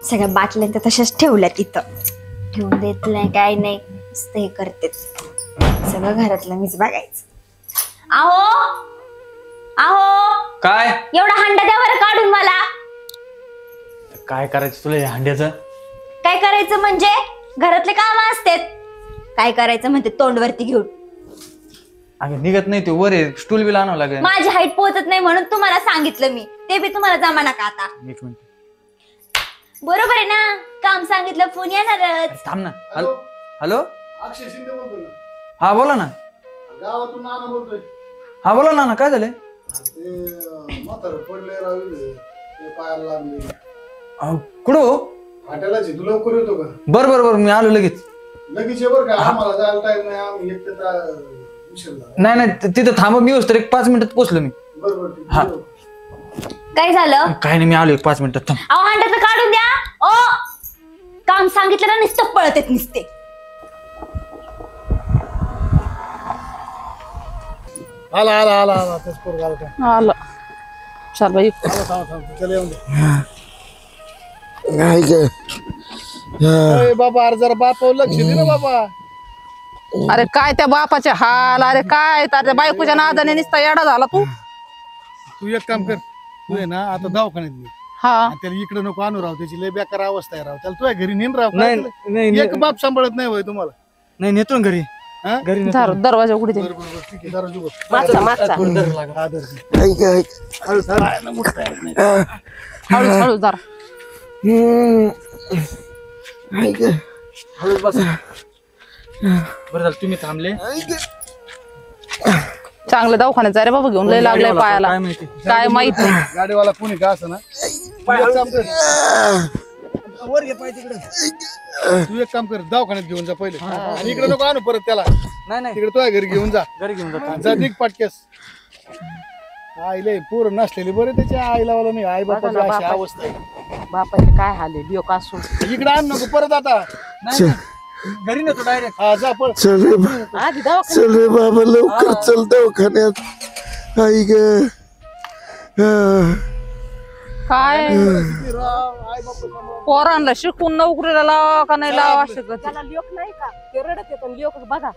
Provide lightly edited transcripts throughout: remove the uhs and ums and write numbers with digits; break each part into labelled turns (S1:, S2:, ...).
S1: सगळ्या बाटल्या त्या तशाच ठेवल्या तिथं. ठेवून देत नाही काय नाही, नुसतं हे करते. सगळं घरातलं मीच बघायचं. आहो आहो,
S2: काय
S1: एवढा हंडा द्या बरं काढून मला.
S2: काय करायचं तुला या हंड्याचं?
S1: काय करायचं म्हणजे घरातले काम असतात. काय करायचं म्हणते तोंडवरती घेऊन.
S2: अगं निघत नाही ते वर स्टूल बिल आणावं लागेल.
S1: माझी हाईट पोहोचत नाही म्हणून तुम्हाला सांगितलं मी. ते बी तुम्हाला जमा नका आता.
S2: एक मिनिट
S1: बरोबर आहे ना, काम सांगितलं फोन येणारच.
S2: थांब ना. हॅलो
S3: अक्षय शिंदे बोलतो ना.
S2: हा बोला ना.
S3: गावातून नाना बोलतोय.
S2: हा बोला ना. काय झालंय?
S3: ते म्हातारं पडले राहिले, ते पायाला लागले.
S2: कुठं हो?
S3: हॉटेलाची तू लवकर येतो का?
S2: बर बर बर, मी आलो लगेच.
S3: लगेच ये बरं का, आम्हाला जायला टाइम नाही. आम्ही एक तर उशीर झाला.
S2: नाही नाही तिथं थांबा, मी तर 5 मिनिटात पोहोचलो मी.
S3: बरोबर.
S2: हा.
S1: काय झालं?
S2: काय नाही, मी आलो 5 मिनिटात. थांब.
S1: अहो हंड्यातलं काढून द्या. ओ काम सांगितलं ना, नुसतं पळत येत नुसते.
S3: आला आला आला आला तेच पोर गाव का
S4: आला. चल बाई,
S3: चल येऊन दे. बाबा अरे जरा बापावर लक्ष दे ना बाबा.
S4: अरे काय त्या बापाचे हाल. अरे काय त्या बायकोच्या नादाने नुसता येडा झाला तू.
S3: तू एक काम कर, तू आहे ना आता दवाखान्यात घे.
S4: हा,
S3: त्याला इकडे नको आणू राव, त्याची लय बेकार अवस्था आहे राव. त्याला तुझ्या घरी नेन राव.
S2: नाही नाही
S3: एक बाप सांभाळत नाही होय तुम्हाला.
S2: नाही, नेतो ना घरी.
S3: हा?
S2: घरी नेतो.
S4: दरवाजा उघडी दे.
S3: बरोबर ठीक आहे, जरा जुगो.
S4: मागचा मागचा हळू हळू जरा.
S2: हळूच बस. बरं झालं तुम्ही थांबले.
S4: चांगलं दवाखान्यात जा रे बाबा, घेऊन लय लागलंय पायाला.
S2: काय माहिती.
S4: काय माहित नाही.
S3: गाडीवाला कोणी का असं ना.
S2: वर घे पाय तिकडे.
S3: तू एक काम कर, दवाखान्यात घेऊन जा पहिले. आणि इकडे नको आणू परत त्याला.
S2: नाही नाही,
S3: तिकडे तुझ्या घरी घेऊन जा.
S2: घरी घेऊन जातो.
S3: जा निघ पाटकेस. आईले पूर नसलेली बरे त्याच्या आईला वाला नाही. आई बापाची अशी अवस्था आहे.
S4: बापाचे काय हाल आहे. बियो का सोड.
S3: इकडे आण नको परत आता.
S2: नाही घरी नेतो डायरेक्ट.
S3: हा जा पण.
S4: आधी दवाखान्यात.
S5: चल रे बाबा लवकर चल दवाखान्यात. आई ग
S4: काय पोरांना शिकून नोकरीला लावा का नाही लावा असं
S6: त्याला लोक नाही का, ते रडत येतो लोक बघा.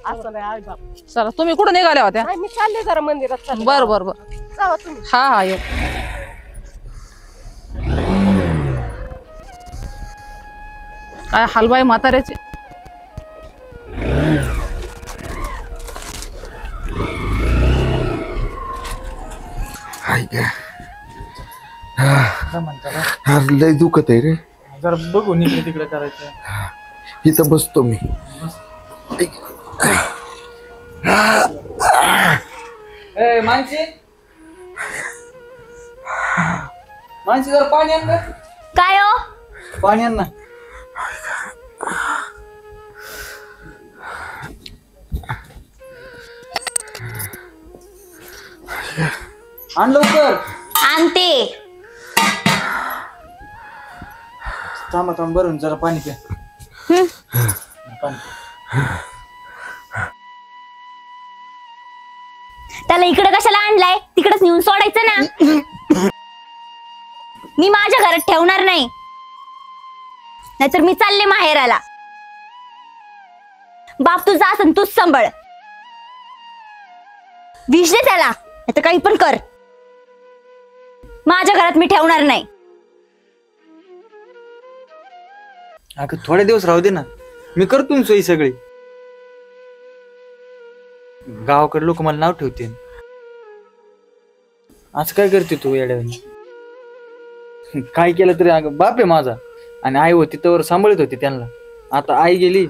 S6: असं नाही आई बाप.
S4: चला तुम्ही कुठे निघाल्या होत्या?
S6: नाही, मी चालले जरा मंदिरात चालले.
S4: बर बर बर.
S6: जावा तुम्ही.
S4: हा हा ये. काय हलवाई म्हाताऱ्याचे.
S5: आई ग अरे लय दुखत आहे रे.
S2: जरा बघू इकडे तिकडे करायचं.
S5: इथं बसतो मी.
S2: ए मानसी, मानसी जरा पाणी आण.
S1: काय हो?
S2: पाणी आण ना. आण लवकर.
S1: आणते.
S2: थांबा थांब, भरून जरा पाणी प्या. पाणी.
S1: त्याला इकडे कशाला आणलाय? तिकडेच नेऊन सोडायचं ना. मी माझ्या घरात ठेवणार नाही, नाहीतर मी चालले माहेराला. बाप तुझा असं तूच सांभाळ. विषय त्याला आता काही पण कर. माझ्या घरात मी ठेवणार नाही.
S2: अगं थोडे दिवस राहू दे ना, मी करतो ना सोयी सगळी. गावाकडे लोक मला नाव ठेवते. असं काय करते तू येड्यावानी? काय केलं तरी अगं बाप आहे माझा, आणि आई होती तर सांभाळत होती त्यांना. आता आई गेली,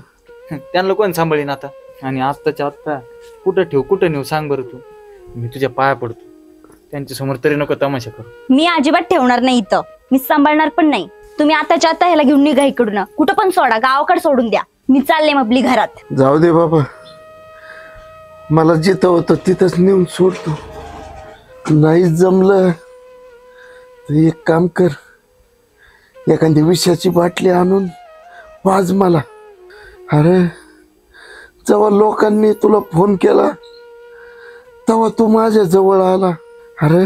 S2: त्यांना कोण सांभाळीन आता? आणि आत्ताच्या आत्ता कुठं ठेवू कुठं नेऊ सांग बरं तू. मी तुझ्या पाया पडतो, त्यांच्या समोर तरी नको तमाशा करू.
S1: मी अजिबात ठेवणार नाही इथं. मी सांभाळणार पण नाही. तुम्ही आताच्या आता ह्याला घेऊन निघा इकडून. कुठं पण सोडा, गावाकडे सोडून द्या. मी चालले मग आपली घरात.
S5: जाऊ दे बाबा, मला जिथं होतं तिथंच नेऊन सोडतो. नाही जमलं तर एक काम कर, एखादी विषाची बाटली आणून वाज मला. अरे जेव्हा लोकांनी तुला फोन केला तेव्हा तू माझ्या जवळ आला. अरे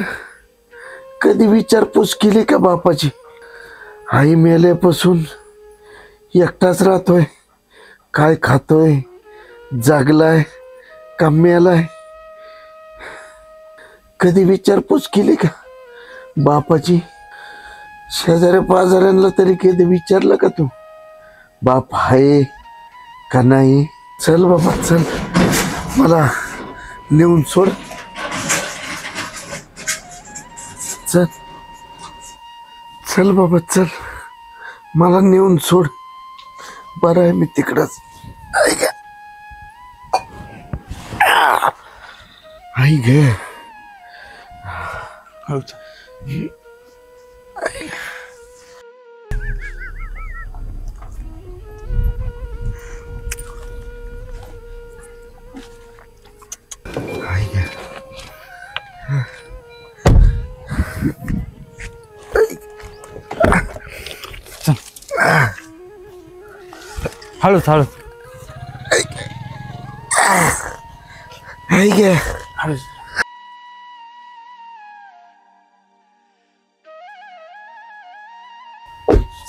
S5: कधी विचारपूस केली का बापाची? आई मेल्यापासून एकटाच राहतोय. काय खातोय, जागलाय का मेलाय, कधी विचारपूस केली का बापाची? शेजाऱ्या पाजाऱ्यांना तरी कधी विचारलं का तू बाप आहे का नाही? चल बाबा चल, मला नेऊन सोड. चल चल बाबा चल, मला नेऊन सोड. बरं आहे मी तिकडच. आई ग.
S2: हळूच हळूच.
S5: आई ग.
S2: हळूच.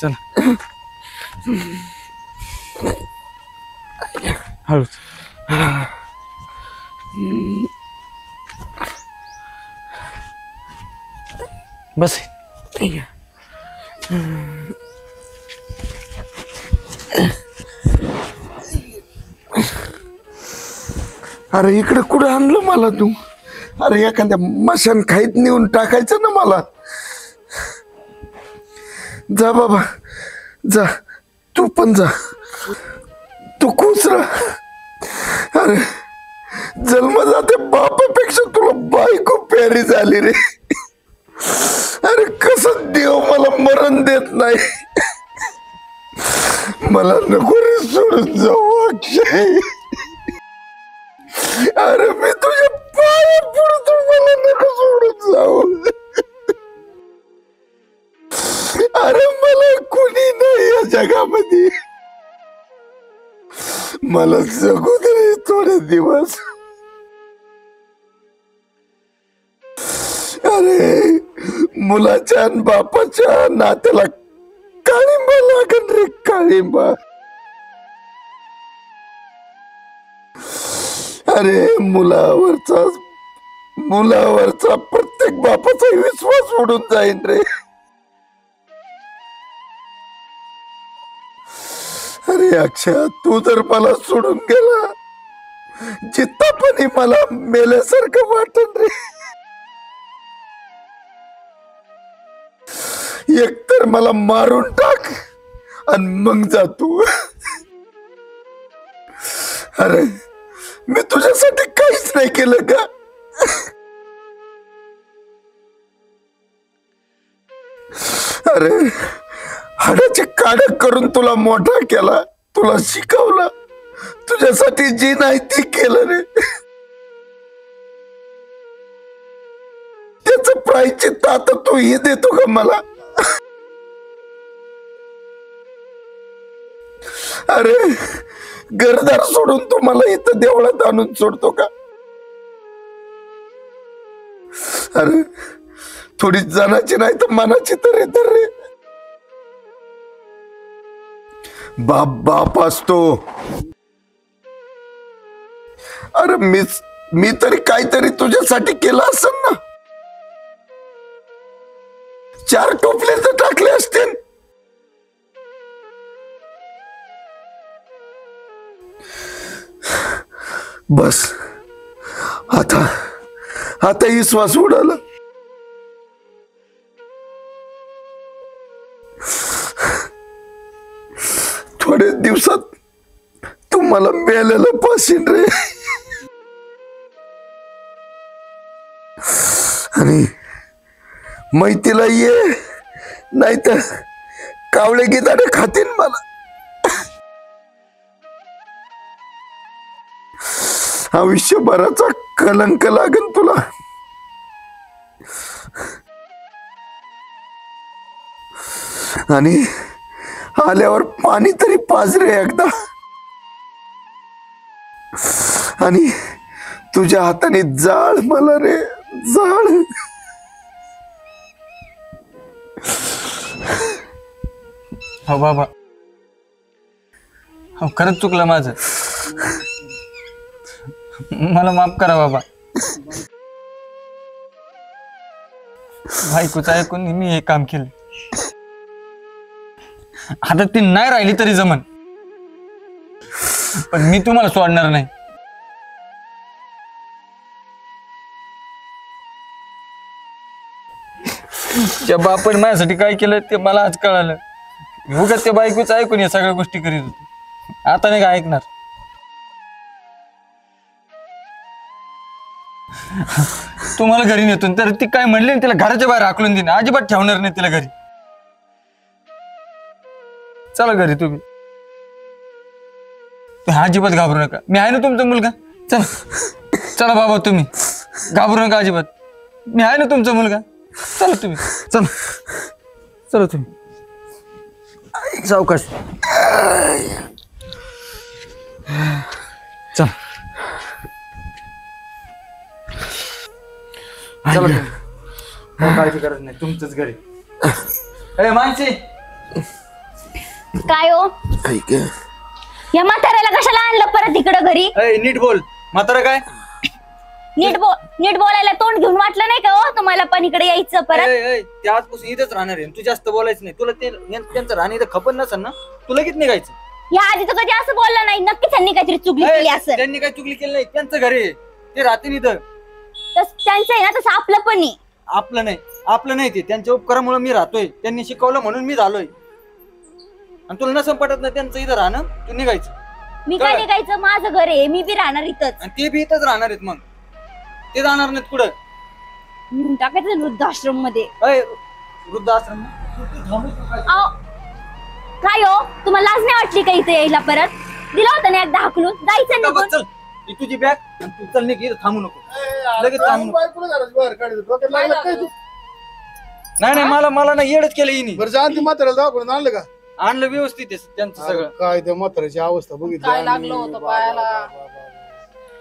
S2: चला हळूच. बस.
S5: अरे इकडे कुठं आणलं मला तू? अरे एखाद्या मशान खाईत नेऊन टाकायचं ना मला. जा बाबा जा, तू पण जा, तू खुश राह. अरे जन्म जाते बापापेक्षा तुला बायको प्यारी झाली रे. अरे कसं देव मला मरण देत नाही. मला नको रे सोडून जाऊ अक्षय. अरे मी तुझ्या पाया पडतो, मला नको सोडून जाऊ. अरे मला कुणी नाही या जगामध्ये. मला जगू दे थोडे दिवस. अरे मुलाच्या आणि बापाच्या नात्याला काळिंबा लागन रे, काळिंबा. अरे मुलावरचा प्रत्येक बापाचा विश्वास उडून जाईन रे. अरे अक्षय, तू जर मला सोडून गेला, जित्तापणी मला मेल्यासारखं वाटन रे. एकतर मला मारून टाक आणि मग जा तू. अरे मी तुझ्यासाठी काहीच नाही केलं का? अरे हाडाचे काढ करून तुला मोठा केला, तुला शिकवलं, तुझ्यासाठी जे नाही ते केलं रे. त्याच प्रायश्चित्त आता तू हे देतो का मला? अरे घरदार सोडून तू मला इथं देवळात आणून सोडतो का? अरे थोडी जनाची नाही तर मनाची तरी तर रे. बाप बाप असतो. अरे मी तरी काहीतरी तुझ्यासाठी केलं असेल ना. 4 टोपले तर टाकले असतील. बस आता विश्वास उडाला. थोड्या दिवसात तू मला मेलेलं पाशीन रे. आणि मैतीला ये, नाही तर कावळे गिदाडे खातीन मला. आयुष्यभराचा कलंक लागेल तुला. आणि आल्यावर पाणी तरी पाज रे एकदा. आणि तुझ्या हाताने जाळ मला रे, जाळ.
S2: हो बाबा, हो खरंच चुकलं माझं. मला माफ करा बाबा. बायकोचं ऐकून मी हे काम केलं. आता ती नाही राहिली तरी जमन, पण मी तुम्हाला सोडणार नाही. त्या बापाने माझ्यासाठी काय केलं ते मला आज कळालं. उगाच त्या बायकोचं ऐकून या सगळ्या गोष्टी करीत होते. आता नाही का ऐकणार. तुम्हाला घरी नेतो तर ती काय म्हणली ना, तिला घराच्या बाहेर हाकलून देईन. अजिबात ठेवणार नाही तिला घरी. चला घरी तुम्ही. अजिबात घाबरू नका, मी आहे ना तुमचा मुलगा. चला चला बाबा, तुम्ही घाबरू नका अजिबात. मी आहे ना तुमचा मुलगा. चला तुम्ही, चला चला तुम्ही. सावकाश. चला चला तुम्ही. काळजी करत नाही, तुमचंच घरी. अरे मानसी,
S1: काय हो,
S5: ऐक
S1: या म्हाताऱ्याला कशाला आणलं परत इकडं घरी?
S2: नीट बोल. म्हातारा काय?
S1: नीट बोलायला तोंड घेऊन वाटलं नाही का हो तुम्हाला पण इकडे यायचं परत?
S2: ते आजपासून इथेच राहणार आहे. तू जास्त बोलायचं नाही. तुला ते त्यांचं राहणं इथं खपत नसेल ना, तुला किती निघायचं.
S1: या आधी तर कधी असं बोलला नाही. नक्कीच त्यांनी काहीतरी चुकली केली असेल.
S2: त्यांनी काही चुकली केली नाही. त्यांचं घर आहे, ते राहते इथं.
S1: त्यांचं आहे ना तसं आपलं पण आहे.
S2: आपलं नाही ते. त्यांच्या उपकारामुळे मी राहतोय. त्यांनी शिकवलं म्हणून मी झालोय. आणि तुला नसं पटत नाही त्यांचं इथं राहणं, तू निघायचं.
S1: मी काय निघायचं? माझं घर आहे, मी बी राहणार इथंच.
S2: आणि ते बी इथंच राहणार आहेत. मग ते जाणार नाहीत कुठं.
S1: टाकायचं वृद्धाश्रम मध्ये.
S2: वृद्धाश्रम
S1: काय हो, तुम्हाला लाज नाही वाटली का इथे यायला? परत दिला होता ना एकदा हाकलून, जायचं निघून.
S2: चल, ही तुझी बॅग आणि तू चल निघ. इथं थांबू नको. लगेच थांबू नको.
S3: बायकोला घराच्या बाहेर काढायचं. डोक्यात लागलं काय तू?
S2: नाही मला नाही येडच केलं हिनी.
S3: बरं जा ती म्हाताऱ्याला दवाखान्यात आणलं का?
S2: आणलं व्यवस्थित आहे त्यांचं
S3: अरे
S2: सगळं.
S3: काय त्या म्हाताऱ्याची अवस्था बघितली.
S4: काय
S3: आणि
S4: लागलं होतं
S3: बाबा,
S4: पायाला?
S3: बाबा, बाबा.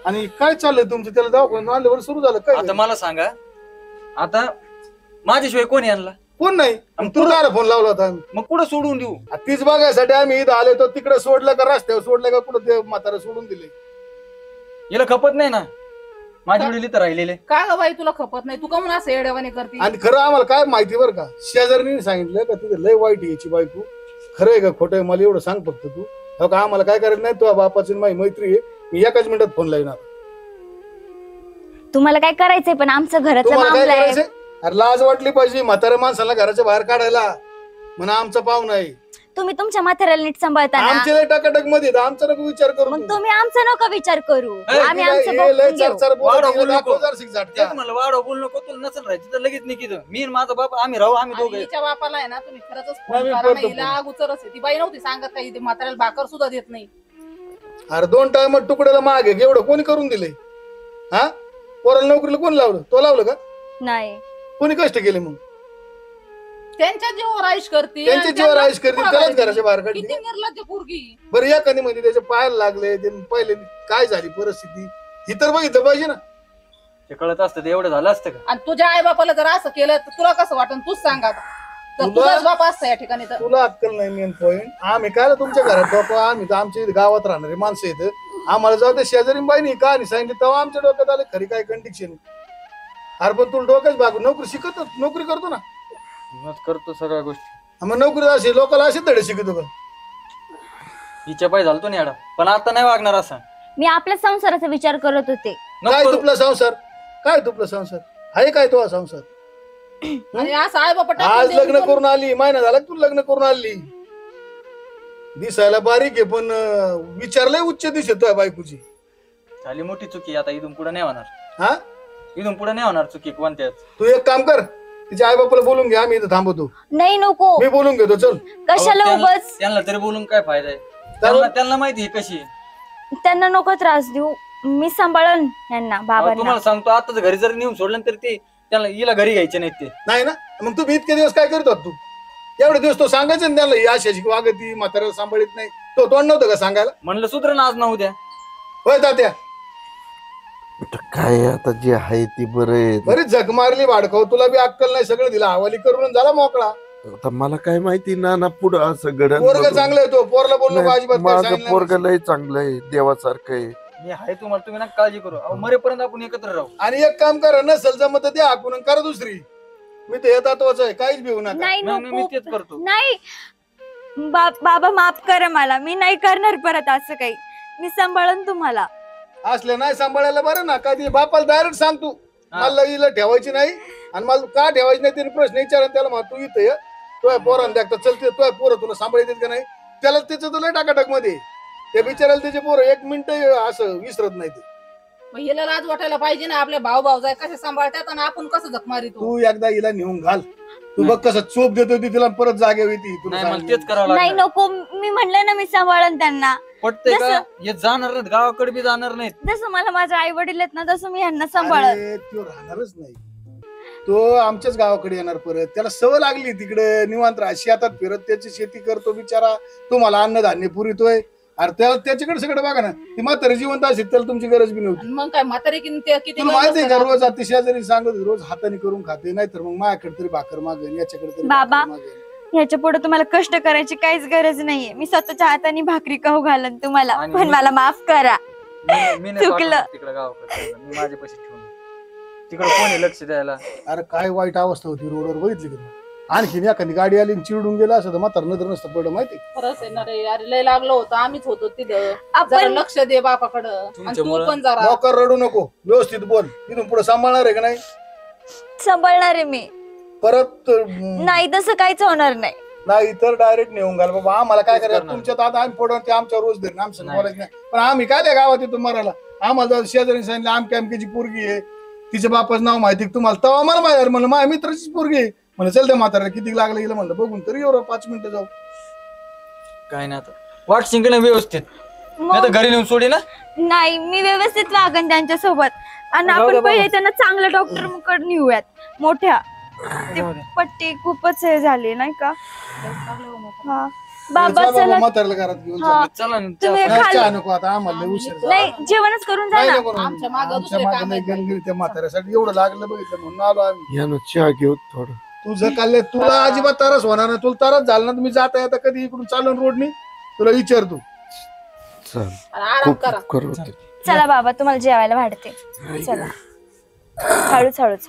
S3: आणि काय चाललंय तुमचं? त्याला दवाखान्यात आणल्यावर सुरू झालं काय?
S2: आता मला सांगा, आता माझ्याशिवाय कोणी आणला?
S3: कोण नाही. आणि तू काय फोन लावला होता आम्ही?
S2: मग कुठं सोडून देऊ?
S3: तीच बघायसाठी आम्ही इथं आलो. तर तिकडे सोडलं का रस्त्यावर सोडलं का कुठं ते म्हातारा सोडून दिले?
S2: हिला खपत नाही ना, माझी वडील इथं राहिलेले.
S4: का ग बाई, तुला खपत नाही? तू का म्हणून असं येड्यावाने करते?
S3: आणि खरं आम्हाला काय माहिती बरं का, शेजारीने सांगितलं का तिथे लय वाईट आहे याची बायको. खरं आहे का खोटं आहे मला एवढं सांग फक्त तू. हो का, आम्हाला काय करायचं नाही. तुझ्या बापाची माझी मैत्री आहे. मी एकाच मिनिटात फोन लावणार.
S1: तुम्हाला काय करायचंय पण आमचं घराचं
S3: तुम्हाला काय
S1: मामला आहे.
S3: करायचंय? अरे लाज वाटली पाहिजे म्हाताऱ्या माणसाला घराच्या बाहेर काढायला. म्हणा आमचा पाव नाही.
S1: तुम्ही तुमच्या म्हाताऱ्याला नीट सांभाळताना,
S3: आमचे लय टकाटक मध्ये आहेत. आमचा नको विचार करू.
S1: मग तुम्ही आमचा नको विचार करू. आम्ही आमचं
S3: हे लय
S1: बघून घेऊ.
S3: चरचर बोलत
S2: वाढव
S3: आहे,
S2: बोलू
S3: दाखव
S2: नको.
S3: जराशीक झटका.
S2: तेच म्हणलं, वाढव बोल नको. तुला नसेल राहायचं तर लगेच निघित. मी आणि माझा बाप आम्ही राहू. आम्ही
S4: आणि
S2: दोघे.
S4: हिच्या बापाला आहे ना, तुम्ही खरंच
S3: आम्ही
S4: फोन करा
S3: करतो
S4: ना. हिला अगोदरच आहे. ती बाई नव्हती सांगत काही, ते म्हाताऱ्याला भाकर सुद्धा देत नाही.
S3: अरे 2 टाइम तुकड्याला मागे एवढं कोणी करून दिले? हा, पोराला नोकरीला कोण लावलं? तो लावलं का?
S1: नाही.
S3: कोणी कष्ट केले? मग
S4: त्यांच्या जीवावर आयुष करते.
S3: त्यांच्या जीवावर आयुष करते, त्यालाच घराच्या बाहेर काढते.
S4: किती निर्लज्ज पोरगी.
S3: बरं या कधी म्हणजे त्याच्या पायाला लागले ते पहिले काय झाली परिस्थिती ही तर बघितलं पाहिजे ना.
S2: ते कळत असतं ते एवढं झालं असतं का?
S4: आणि तुझ्या आई बापाला जर असं केलं तर तुला कसं वाटन? तूच सांग आता. तर
S3: तुला-
S4: तुझाच बाप असतं या ठिकाणी तर.
S3: तुला अक्कल नाही. मेन पॉईंट आम्ही काय तुमच्या घरात बापा, आम्ही तर आमच्या इथे गावात राहणारे माणसं येत. आम्हाला जाऊ ते शेजारी बाईनी का नाही सांगितलं तेव्हा आमच्या डोक्यात आलं खरी काय कंडिक्शन. अरे पण तुला डोक्याच भाग नोकरी शिकत नोकरी करतो ना.
S2: मग करतो सगळ्या गोष्टी.
S3: मग नोकरी अशी लोकांना असे धडे शिकतो का?
S2: हिच्या पाय झालतो ना एवढा, पण आता नाही वागणार असा.
S1: मी आपल्या संसाराचा विचार करत होते.
S3: काय
S2: नको.
S3: तुपला संसार? काय तुपला संसार आहे? काय तो संसार?
S4: आणि असं आई बापा टाकून
S3: आज
S4: देऊन
S3: लग्न करून आली, महिना झाला तू लग्न करून आली. दिसायला बारीक आहे पण विचारलंय उच्च दिसतोय बायकोची.
S2: झाली मोठी चुकी. आता इथून पुढे नाही होणार.
S3: हा,
S2: इथून पुढे नाही होणार चुकी कोणत्याच.
S3: तू एक काम कर, तिच्या आई बापाला बोलून घे. आम्ही इथं थांबवतो.
S1: नाही नको.
S3: मी बोलून घेतो. चल.
S1: कशाला
S2: अहो,
S1: उगाच
S2: त्यांना तरी बोलून काय फायदा आहे?
S3: त्याला-
S2: त्यांना माहिती आहे कशी आहे.
S1: त्यांना नको त्रास देऊ. मी सांभाळन यांना,
S2: अहो,
S1: बाबांना.
S2: तुम्हाला सांगतो, आताच घरी जर नेऊन सोडलं तरी ते त्यांना हिला घरी घ्यायचे नाहीत ते.
S3: नाही ना, मग तू इतके दिवस काय करतो तू? एवढे दिवस तो सांगायचं ना त्यांना ही अशी वागती, म्हाताऱ्याला सांभाळत नाही. तो तोंड नव्हतं का सांगायला?
S2: म्हणलं सुधर ना आज ना उद्या.
S3: होय तात्या,
S5: काय आता जे आहे ते बरं आहे.
S3: बरीच झक मारली भाडकाव. तुला बी अक्कल नाही. सगळं दिला हवाली करून झाला मोकळा.
S5: आता मला काय माहिती ना पुढं असं घडण
S3: पोरग चांगलं आहे तो, पोरला बोललो का अजिबात काही
S5: माझं
S3: सांगितलं
S5: पोरग
S3: नाही.
S5: लय चांगलं आहे, देवासारखं आहे.
S2: मी आहे तुम्हाला, तुम्ही ना काळजी करू. अहो, मरेपर्यंत आपण एकत्र राहू.
S3: आणि एक काम करा, नसेल जमत तर द्या हाकून आणि करा दुसरी. मी तर हे तत्वाचं आहे, काहीच भिवू नका.
S1: नाही
S2: नाही, मी
S1: नको
S2: तेच करतो.
S1: नाही बाबा माफ करा मला, मी नाही करणार परत असं काही. मी सांभाळन तुम्हाला.
S3: असले नाही सांभाळायला बरं ना, कधी बापाला डायरेक्ट सांग तू
S2: हा.
S3: मला हिला ठेवायची नाही आणि मला का ठेवायची नाही त्याने प्रश्न विचारा त्याला मग तू इथं ये तुझ्या पोरांना देखता चलते तुझ्या पोरं तुला सांभाळतात का नाही, त्याला त्याचं तुला टाकाटक मध्ये त्या बिचारायला त्याचे पोरं 1 मिनिट असं विसरत नाही ते.
S4: मग हिला लाज वाटायला पाहिजे ना, आपले भाऊ भाऊजाई कसे सांभाळतात आणि आपण कसं जख मारितो.
S3: तू एकदा हिला नेऊन घाल, तू बघ कसं चोप देतो ती तिला परत जागे होती.
S2: नाही, मला तेच करावं
S1: नाही
S2: लागणार.
S1: नको, मी म्हणलं ना मी सांभाळन त्यांना.
S2: पटतंय का?
S1: जसं-
S2: हे जाणार नाहीत, गावाकडे बी जाणार नाहीत.
S1: जसं मला माझे आई वडील आहेत ना, तसं मी ह्यांना सांभाळन.
S3: तो राहणारच नाही, तो आमच्याच गावाकडे येणार परत. त्याला सवय लागली तिकडे निवांत शेतात फिरत त्याची शेती करतो बिचारा, तुम्हाला अन्नधान्य पुरवतोय. अरे त्याला त्याच्याकडे सगळं बघा ना, ती म्हातारी जिवंत असेल त्याला तुमची गरज बी नव्हती.
S4: आणि मग काय म्हातारी किती
S3: तुला माहिती आहे का, रोज आता शेजारी सांगत रोज हाताने करून खाते, नाहीतर मग माझ्याकडे तरी भाकर मागेल, याच्याकडे तरी
S1: बाबा.
S3: भाकर मागेल.
S1: ह्याच्या पुढे तुम्हाला कष्ट करायची काहीच गरज नाहीये. मी स्वतःच्या हाताने भाकरी खाऊ घालन तुम्हाला,
S2: आणि
S1: पण मला माफ करा.
S2: मी नाही
S1: चुकलं.
S2: पाठवणार तिकडे गावाकडे. मी माझे पैसे ठेवून तिकडे कोणी लक्ष द्यायला.
S3: अरे काय वाईट अवस्था होती रोडवर, बघितली का? आणखीन एखादी गाडी आली आणि चिडून गेला असं तर म्हातार नजर नसतं पडलं माहिती.
S4: खरंच आहे ना रे, अरे लय लागलो होतं, आम्हीच होतो तिथं. जरा
S1: आपण
S4: लक्ष दे बापाकडं आणि तू
S2: तुमच्यामुळं-
S4: पण जरा.
S3: लवकर रडू नको, व्यवस्थित बोल. इथून पुढे सांभाळणार आहे का नाही
S1: सांभाळणार आहे मी.
S3: परत
S1: नाही तसं काहीच होणार नाही.
S3: नाही तर डायरेक्ट नेऊन घाल बाबा. आम्हाला काय
S2: तेच
S3: करायचं,
S2: करणार.
S3: तुमच्यात आता आम्ही पडून ते आमच्या रोज धरून आमचं
S2: नाही.
S3: बोलायचं नाही. पण आम्ही काय त्या गावात येतो मरायला, आम्हाला जर शेजारी सांगितलं आमच्या आमक्याची पोरगी आहे, तिच्या बापाचं नाव माहिती का तुम्हाला, तेव्हा मला माहिती म्हणलं माझ्या मित्राचीच पोरगी आहे. म्हणलं चल त्या म्हाताऱ्याला किती लागलं गेलं म्हणलं बघून तरी एवढं 5 मिनिटं जाऊ.
S2: काय नाही आता वाट शिंकणं व्यवस्थित. मी आता
S1: मग
S2: घरी नेऊन सोडी ना.
S1: नाही, मी व्यवस्थित वागन त्यांच्या सोबत. आणि
S2: जाऊ
S1: आपण
S2: द्या
S1: पहिले
S2: बाबा.
S1: त्यांना चांगल्या डॉक्टर कडे नेऊयात, मोठ्या. ते
S2: जाऊ द्या.
S1: पट्टी खूपच हे झाली नाही का. हा
S3: चल
S1: बाबा
S3: बाबा
S1: चला.
S3: म्हाताऱ्याला घरात घेऊन
S1: हा.
S3: चल.
S2: चला ना,
S1: तुम्ही
S2: चला.
S3: नाही,
S1: खाल-
S3: चहा नको आता, आम्हाला लय उशीर झाला.
S1: नाही जेवणच करून जा
S3: नाही,
S1: ना.
S3: नको, नको.
S4: आमच्या मागं
S3: आमच्या
S4: दुसरे
S3: मागं
S4: काम
S3: लय
S4: आहेत.
S3: गणगिरी त्या म्हाताऱ्यासाठी एवढं लागलं बघितलं म्हणून आलो आम्ही.
S5: यानं चहा घेऊ थोडं.
S3: तुझं काल तुला अजिबात त्रास होणार नाही, तुला त्रास झाला ना तुम्ही जाता येता कधी इकडून चालून रोडनी तुला विचारतो.
S5: चल
S4: आणि आराम
S5: खूप
S4: करा.
S5: खूप करवते.
S1: चला बाबा, तुम्हाला जेवायला वाढते. चला हळूच हळूच.